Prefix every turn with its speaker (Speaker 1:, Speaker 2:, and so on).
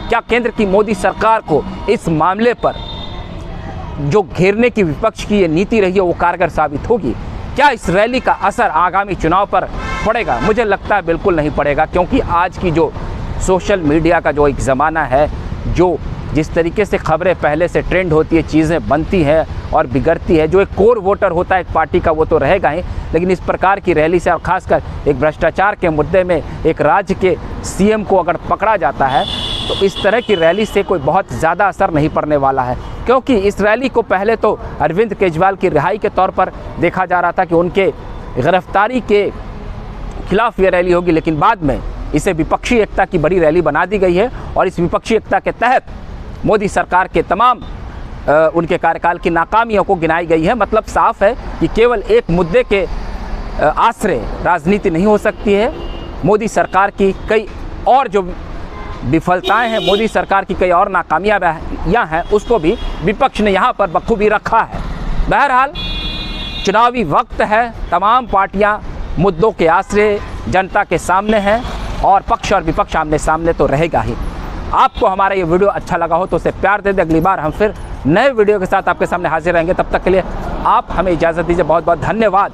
Speaker 1: क्या केंद्र की मोदी सरकार को इस मामले पर जो घेरने की विपक्ष की ये नीति रही है वो कारगर साबित होगी? क्या इस रैली का असर आगामी चुनाव पर पड़ेगा? मुझे लगता है बिल्कुल नहीं पड़ेगा, क्योंकि आज की जो सोशल मीडिया का जो एक ज़माना है, जो जिस तरीके से खबरें पहले से ट्रेंड होती है, चीज़ें बनती हैं और बिगड़ती है, जो एक कोर वोटर होता है एक पार्टी का वो तो रहेगा ही, लेकिन इस प्रकार की रैली से और ख़ासकर एक भ्रष्टाचार के मुद्दे में एक राज्य के सीएम को अगर पकड़ा जाता है तो इस तरह की रैली से कोई बहुत ज़्यादा असर नहीं पड़ने वाला है। क्योंकि इस रैली को पहले तो अरविंद केजरीवाल की रिहाई के तौर पर देखा जा रहा था कि उनके गिरफ्तारी के खिलाफ ये रैली होगी, लेकिन बाद में इसे विपक्षी एकता की बड़ी रैली बना दी गई है और इस विपक्षी एकता के तहत मोदी सरकार के तमाम उनके कार्यकाल की नाकामियों को गिनाई गई है। मतलब साफ है कि केवल एक मुद्दे के आश्रय राजनीति नहीं हो सकती है। मोदी सरकार की कई और जो विफलताएं हैं, मोदी सरकार की कई और नाकामियाँ हैं, उसको भी विपक्ष ने यहाँ पर बखूबी रखा है। बहरहाल चुनावी वक्त है, तमाम पार्टियाँ मुद्दों के आश्रय जनता के सामने हैं और पक्ष और विपक्ष आमने सामने तो रहेगा ही। आपको हमारा ये वीडियो अच्छा लगा हो तो उसे प्यार दे दें। अगली बार हम फिर नए वीडियो के साथ आपके सामने हाजिर रहेंगे। तब तक के लिए आप हमें इजाज़त दीजिए। बहुत बहुत धन्यवाद।